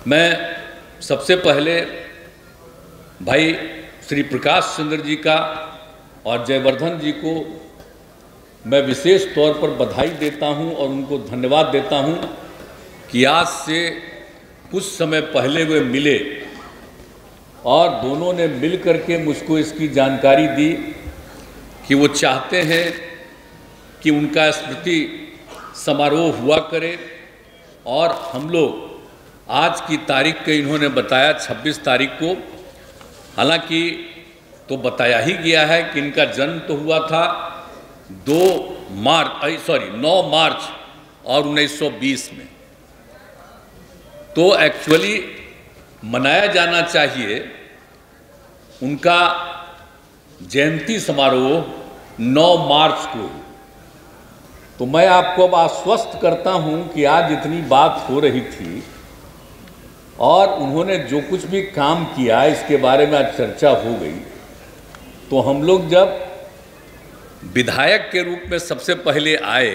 मैं सबसे पहले भाई श्री प्रकाश चंद्र जी का और जयवर्धन जी को मैं विशेष तौर पर बधाई देता हूं और उनको धन्यवाद देता हूं कि आज से कुछ समय पहले वे मिले और दोनों ने मिल करके मुझको इसकी जानकारी दी कि वो चाहते हैं कि उनका स्मृति समारोह हुआ करे। और हम लोग आज की तारीख के इन्होंने बताया 26 तारीख को, हालांकि तो बताया ही गया है कि इनका जन्म तो हुआ था 9 मार्च और 1920 में। तो एक्चुअली मनाया जाना चाहिए उनका जयंती समारोह 9 मार्च को। तो मैं आपको अब आश्वस्त करता हूं कि आज इतनी बात हो रही थी और उन्होंने जो कुछ भी काम किया इसके बारे में आज चर्चा हो गई। तो हम लोग जब विधायक के रूप में सबसे पहले आए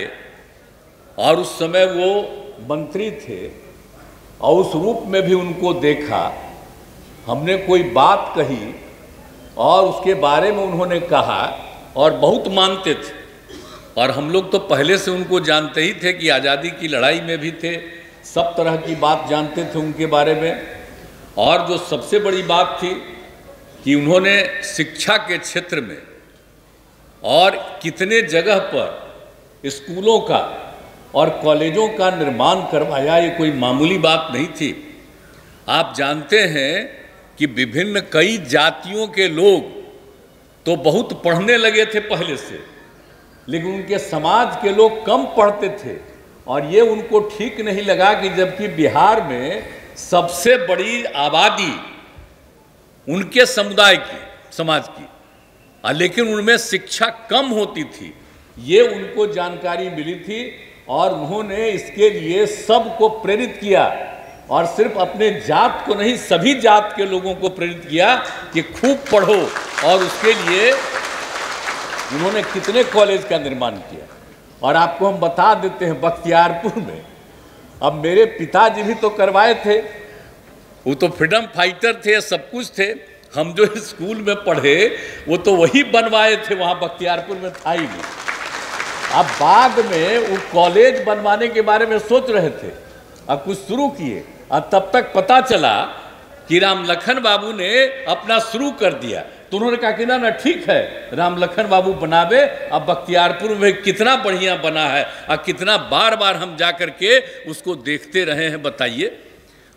और उस समय वो मंत्री थे और उस रूप में भी उनको देखा, हमने कोई बात कही और उसके बारे में उन्होंने कहा और बहुत मानते थे। और हम लोग तो पहले से उनको जानते ही थे कि आज़ादी की लड़ाई में भी थे, सब तरह की बात जानते थे उनके बारे में। और जो सबसे बड़ी बात थी कि उन्होंने शिक्षा के क्षेत्र में और कितने जगह पर स्कूलों का और कॉलेजों का निर्माण करवाया, ये कोई मामूली बात नहीं थी। आप जानते हैं कि विभिन्न कई जातियों के लोग तो बहुत पढ़ने लगे थे पहले से, लेकिन उनके समाज के लोग कम पढ़ते थे। और ये उनको ठीक नहीं लगा कि जबकि बिहार में सबसे बड़ी आबादी उनके समुदाय की, समाज की, लेकिन उनमें शिक्षा कम होती थी, ये उनको जानकारी मिली थी। और उन्होंने इसके लिए सबको प्रेरित किया और सिर्फ अपने जात को नहीं, सभी जात के लोगों को प्रेरित किया कि खूब पढ़ो। और उसके लिए उन्होंने कितने कॉलेज का निर्माण किया। और आपको हम बता देते हैं, बख्तियारपुर में, अब मेरे पिताजी भी तो करवाए थे, वो तो फ्रीडम फाइटर थे, सब कुछ थे। हम जो स्कूल में पढ़े वो तो वही बनवाए थे, वहाँ बख्तियारपुर में था ही नहीं। अब बाद में वो कॉलेज बनवाने के बारे में सोच रहे थे, अब कुछ शुरू किए और तब तक पता चला कि राम लखन बाबू ने अपना शुरू कर दिया। तो उन्होंने कहा कि ना ठीक है, राम लखन बाबू बनावे। अब बख्तियारपुर में कितना बढ़िया बना है और कितना बार बार हम जा कर के उसको देखते रहे हैं। बताइए,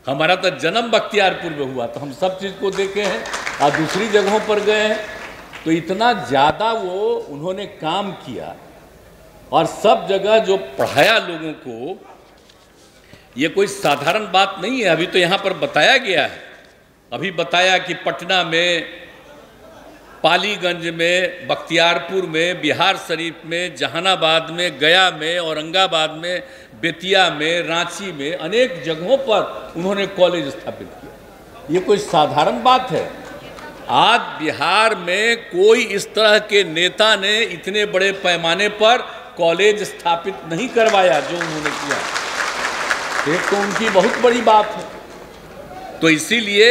हमारा तो जन्म बख्तियारपुर में हुआ, तो हम सब चीज़ को देखे हैं और दूसरी जगहों पर गए हैं। तो इतना ज़्यादा वो उन्होंने काम किया और सब जगह जो पढ़ाया लोगों को, ये कोई साधारण बात नहीं है। अभी तो यहाँ पर बताया गया है, अभी बताया कि पटना में, पालीगंज में, बख्तियारपुर में, बिहार शरीफ में, जहानाबाद में, गया में, औरंगाबाद में, बेतिया में, रांची में, अनेक जगहों पर उन्होंने कॉलेज स्थापित किया। ये कोई साधारण बात है? आज बिहार में कोई इस तरह के नेता ने इतने बड़े पैमाने पर कॉलेज स्थापित नहीं करवाया जो उन्होंने किया। एक तो उनकी बहुत बड़ी बात है। तो इसीलिए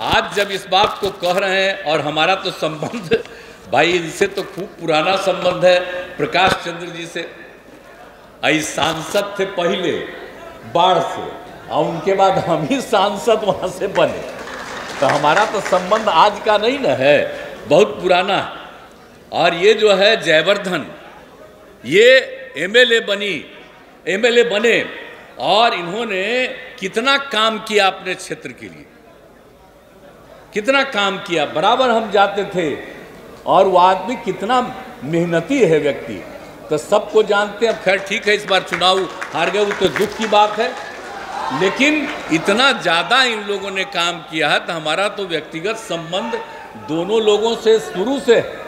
आज जब इस बात को कह रहे हैं, और हमारा तो संबंध भाई इनसे तो खूब पुराना संबंध है, प्रकाश चंद्र जी से। सांसद थे पहले बाढ़ से, और उनके बाद हम ही सांसद वहाँ से बने। तो हमारा तो संबंध आज का नहीं ना है, बहुत पुराना है। और ये जो है जयवर्धन, ये एमएलए बने और इन्होंने कितना काम किया अपने क्षेत्र के लिए, कितना काम किया। बराबर हम जाते थे और वो आदमी कितना मेहनती है व्यक्ति, तो सबको जानते हैं। खैर ठीक है, इस बार चुनाव हार गए, वो तो दुख की बात है, लेकिन इतना ज़्यादा इन लोगों ने काम किया है। तो हमारा तो व्यक्तिगत संबंध दोनों लोगों से शुरू से है।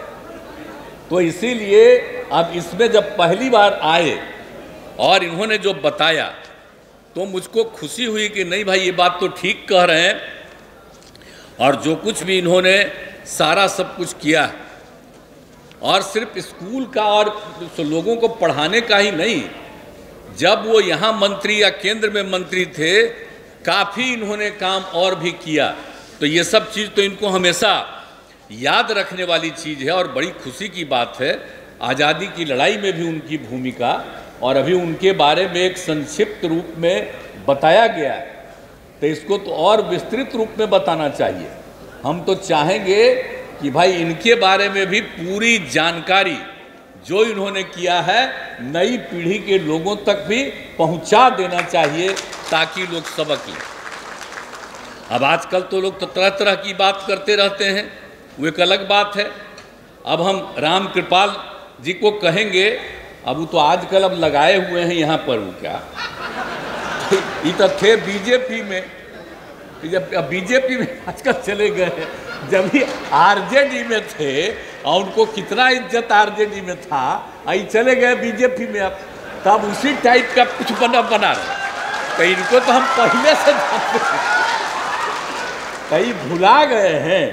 तो इसीलिए अब इसमें जब पहली बार आए और इन्होंने जो बताया, तो मुझको खुशी हुई कि नहीं भाई, ये बात तो ठीक कह रहे हैं। और जो कुछ भी इन्होंने सारा सब कुछ किया, और सिर्फ स्कूल का और लोगों को पढ़ाने का ही नहीं, जब वो यहाँ मंत्री या केंद्र में मंत्री थे काफ़ी इन्होंने काम और भी किया। तो ये सब चीज़ तो इनको हमेशा याद रखने वाली चीज़ है और बड़ी खुशी की बात है। आज़ादी की लड़ाई में भी उनकी भूमिका, और अभी उनके बारे में एक संक्षिप्त रूप में बताया गया है, तो इसको तो और विस्तृत रूप में बताना चाहिए। हम तो चाहेंगे कि भाई इनके बारे में भी पूरी जानकारी जो इन्होंने किया है नई पीढ़ी के लोगों तक भी पहुंचा देना चाहिए, ताकि लोग सबक लें। अब आजकल तो लोग तो तरह तरह की बात करते रहते हैं, वो एक अलग बात है। अब हम राम कृपाल जी को कहेंगे, अब वो तो आजकल अब लगाए हुए हैं यहाँ पर, वो क्या ये तो थे बीजेपी में, जब बीजेपी में आजकल चले गए, जब भी आरजेडी में थे और उनको कितना इज्जत आरजेडी में था, आई चले गए बीजेपी में, अब तब उसी टाइप का कुछ बना रहे। तो इनको तो हम पहले से जानते हैं, कई भुला गए हैं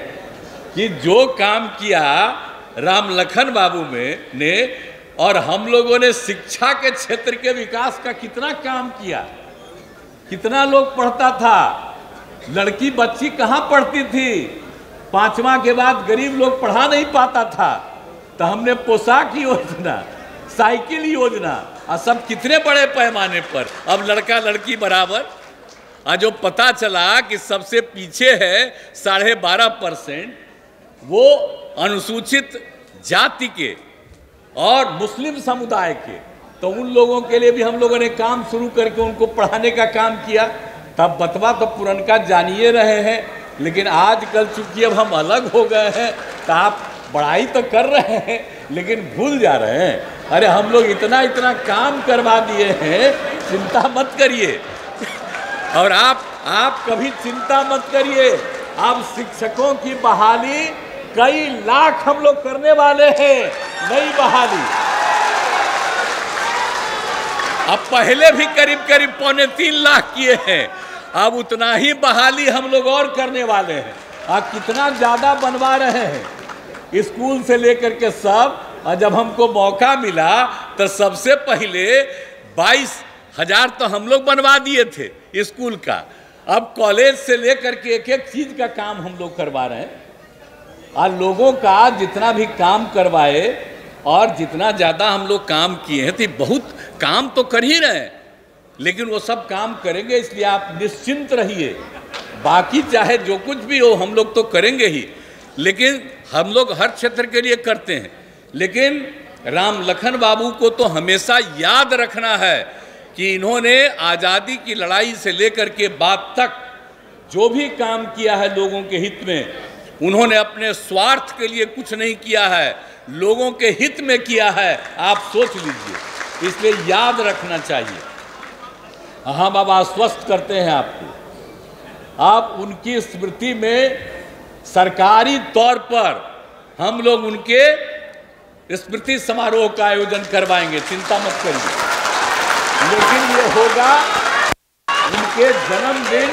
कि जो काम किया राम लखन बाबू ने, और हम लोगों ने शिक्षा के क्षेत्र के विकास का कितना काम किया। कितना लोग पढ़ता था, लड़की बच्ची कहाँ पढ़ती थी, 5वां के बाद गरीब लोग पढ़ा नहीं पाता था, तो हमने पोशाक योजना, साइकिल योजना, और सब कितने बड़े पैमाने पर, अब लड़का लड़की बराबर। आज जो पता चला कि सबसे पीछे है 12.5%, वो अनुसूचित जाति के और मुस्लिम समुदाय के, तो उन लोगों के लिए भी हम लोगों ने काम शुरू करके उनको पढ़ाने का काम किया। तब बतवा तो पुरनका जानिए रहे हैं, लेकिन आजकल चूंकि अब हम अलग हो गए हैं, तो आप पढ़ाई तो कर रहे हैं लेकिन भूल जा रहे हैं। अरे हम लोग इतना इतना काम करवा दिए हैं, चिंता मत करिए। और आप कभी चिंता मत करिए, अब शिक्षकों की बहाली कई लाख हम लोग करने वाले हैं, नई बहाली। अब पहले भी करीब करीब 2.25 लाख किए हैं, अब उतना ही बहाली हम लोग और करने वाले हैं। अब कितना ज़्यादा बनवा रहे हैं स्कूल से लेकर के सब। और जब हमको मौका मिला तो सबसे पहले 22,000 तो हम लोग बनवा दिए थे स्कूल का। अब कॉलेज से लेकर के एक एक चीज़ का काम हम लोग करवा रहे हैं। और लोगों का जितना भी काम करवाए और जितना ज़्यादा हम लोग काम किए हैं, तो बहुत काम तो कर ही रहे हैं, लेकिन वो सब काम करेंगे, इसलिए आप निश्चिंत रहिए। बाकी चाहे जो कुछ भी हो हम लोग तो करेंगे ही, लेकिन हम लोग हर क्षेत्र के लिए करते हैं। लेकिन राम लखन बाबू को तो हमेशा याद रखना है कि इन्होंने आज़ादी की लड़ाई से लेकर के बाद तक जो भी काम किया है लोगों के हित में, उन्होंने अपने स्वार्थ के लिए कुछ नहीं किया है, लोगों के हित में किया है। आप सोच लीजिए, इसलिए याद रखना चाहिए। हम अब आश्वस्त करते हैं आपको, आप उनकी स्मृति में सरकारी तौर पर हम लोग उनके स्मृति समारोह का आयोजन करवाएंगे, चिंता मत करिए। लेकिन ये होगा, उनके जन्मदिन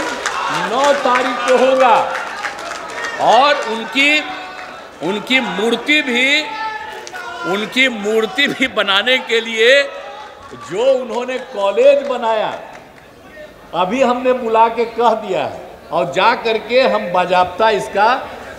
9 तारीख को होगा, और उनकी मूर्ति भी बनाने के लिए जो उन्होंने कॉलेज बनाया, अभी हमने बुला के कह दिया है, और जा करके हम बाजाप्ता इसका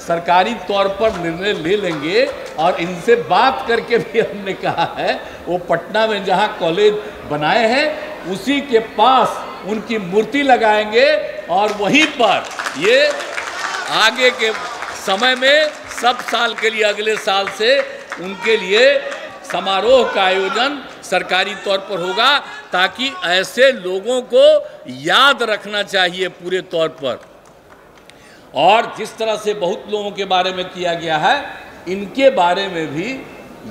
सरकारी तौर पर निर्णय ले लेंगे। और इनसे बात करके भी हमने कहा है, वो पटना में जहाँ कॉलेज बनाए हैं उसी के पास उनकी मूर्ति लगाएंगे, और वहीं पर ये आगे के समय में सब साल के लिए, अगले साल से उनके लिए समारोह का आयोजन सरकारी तौर पर होगा, ताकि ऐसे लोगों को याद रखना चाहिए पूरे तौर पर। और जिस तरह से बहुत लोगों के बारे में किया गया है, इनके बारे में भी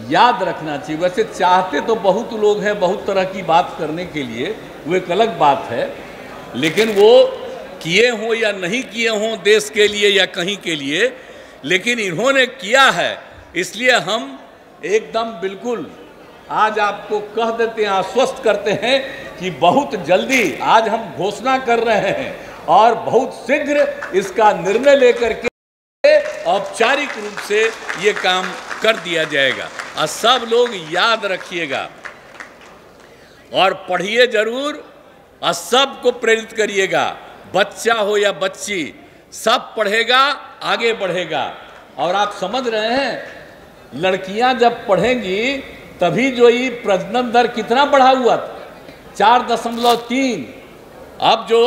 याद रखना चाहिए। वैसे चाहते तो बहुत लोग हैं बहुत तरह की बात करने के लिए, वो एक अलग बात है, लेकिन वो किए हों या नहीं किए हों देश के लिए या कहीं के लिए, लेकिन इन्होंने किया है, इसलिए हम एकदम बिल्कुल आज आपको कह देते हैं, आश्वस्त करते हैं कि बहुत जल्दी आज हम घोषणा कर रहे हैं और बहुत शीघ्र इसका निर्णय लेकर के औपचारिक रूप से ये काम कर दिया जाएगा। और सब लोग याद रखिएगा और पढ़िए जरूर, और सबको प्रेरित करिएगा। बच्चा हो या बच्ची, सब पढ़ेगा, आगे बढ़ेगा। और आप समझ रहे हैं, लड़कियां जब पढ़ेंगी तभी जो ये प्रजनन दर कितना बढ़ा हुआ था, 4.3। अब जो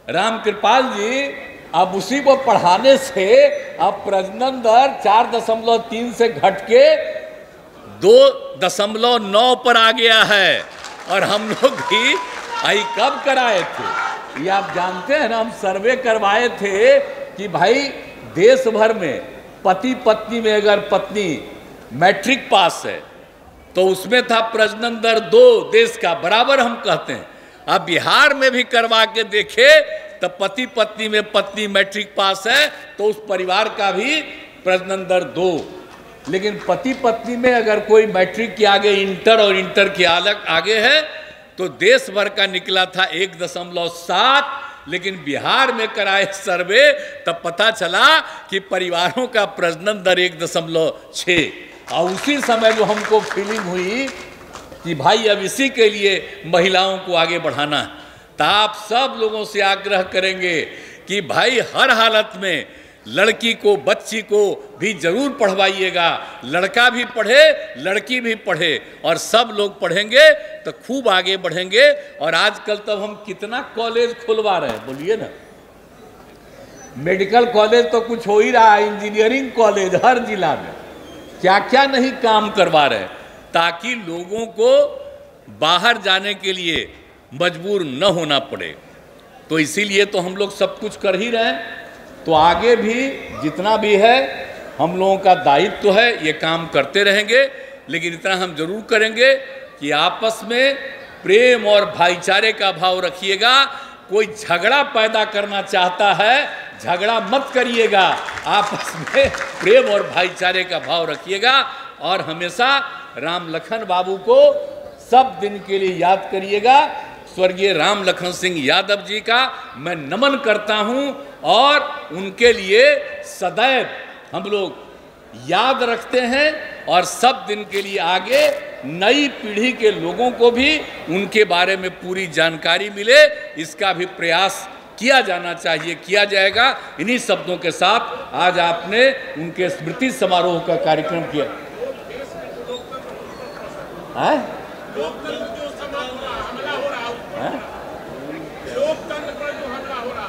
रामकृपाल जी, अब उसी को पढ़ाने से अब प्रजनन दर 4.3 से घट के 2.9 पर आ गया है। और हम लोग भी आई कब कराए थे, ये आप जानते हैं ना, हम सर्वे करवाए थे कि भाई देश भर में पति पत्नी में अगर पत्नी मैट्रिक पास है तो उसमें था प्रजनन दर 2 देश का बराबर हम कहते हैं। अब बिहार में भी करवा के देखे तो पति पत्नी में पत्नी मैट्रिक पास है तो उस परिवार का भी प्रजनन दर 2। लेकिन पति पत्नी में अगर कोई मैट्रिक के आगे इंटर और इंटर के अलग आगे है तो देश भर का निकला था 1.7। लेकिन बिहार में कराए सर्वे तब पता चला कि परिवारों का प्रजनन दर 1.6। और उसी समय जो हमको फीलिंग हुई कि भाई अब इसी के लिए महिलाओं को आगे बढ़ाना है, तो आप सब लोगों से आग्रह करेंगे कि भाई हर हालत में लड़की को, बच्ची को भी जरूर पढ़वाइएगा। लड़का भी पढ़े, लड़की भी पढ़े, और सब लोग पढ़ेंगे तो खूब आगे बढ़ेंगे। और आजकल तब हम कितना कॉलेज खुलवा रहे हैं, बोलिए ना। मेडिकल कॉलेज तो कुछ हो ही रहा है, इंजीनियरिंग कॉलेज हर जिला में, क्या क्या नहीं काम करवा रहे हैं, ताकि लोगों को बाहर जाने के लिए मजबूर न होना पड़े। तो इसीलिए तो हम लोग सब कुछ कर ही रहे हैं। तो आगे भी जितना भी है हम लोगों का दायित्व है, ये काम करते रहेंगे। लेकिन इतना हम जरूर करेंगे कि आपस में प्रेम और भाईचारे का भाव रखिएगा। कोई झगड़ा पैदा करना चाहता है, झगड़ा मत करिएगा, आपस में प्रेम और भाईचारे का भाव रखिएगा। और हमेशा राम लखन बाबू को सब दिन के लिए याद करिएगा। स्वर्गीय राम लखन सिंह यादव जी का मैं नमन करता हूं और उनके लिए सदैव हम लोग याद रखते हैं। और सब दिन के लिए आगे नई पीढ़ी के लोगों को भी उनके बारे में पूरी जानकारी मिले, इसका भी प्रयास किया जाना चाहिए, किया जाएगा। इन्हीं शब्दों के साथ आज आपने उनके स्मृति समारोह का कार्यक्रम किया है?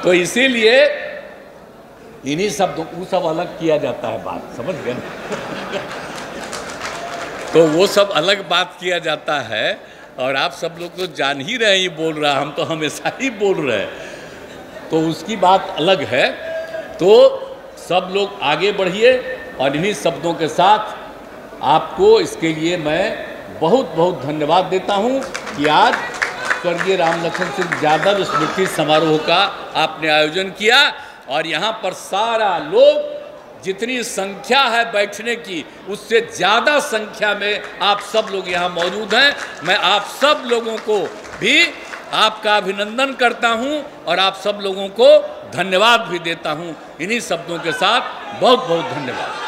तो इसीलिए इन्हीं शब्दों को सब अलग किया जाता है, बात समझ गए ना? तो वो सब अलग बात किया जाता है। और आप सब लोग तो जान ही रहे हैं, ये बोल रहा, हम तो हमेशा ही बोल रहे हैं, तो उसकी बात अलग है। तो सब लोग आगे बढ़िए। और इन्हीं शब्दों के साथ आपको इसके लिए मैं बहुत बहुत धन्यवाद देता हूं कि आज स्वर्गीय राम लखन सिंह यादव स्मृति समारोह का आपने आयोजन किया। और यहाँ पर सारा लोग, जितनी संख्या है बैठने की, उससे ज़्यादा संख्या में आप सब लोग यहाँ मौजूद हैं। मैं आप सब लोगों को भी आपका अभिनंदन करता हूँ और आप सब लोगों को धन्यवाद भी देता हूँ। इन्हीं शब्दों के साथ बहुत बहुत धन्यवाद।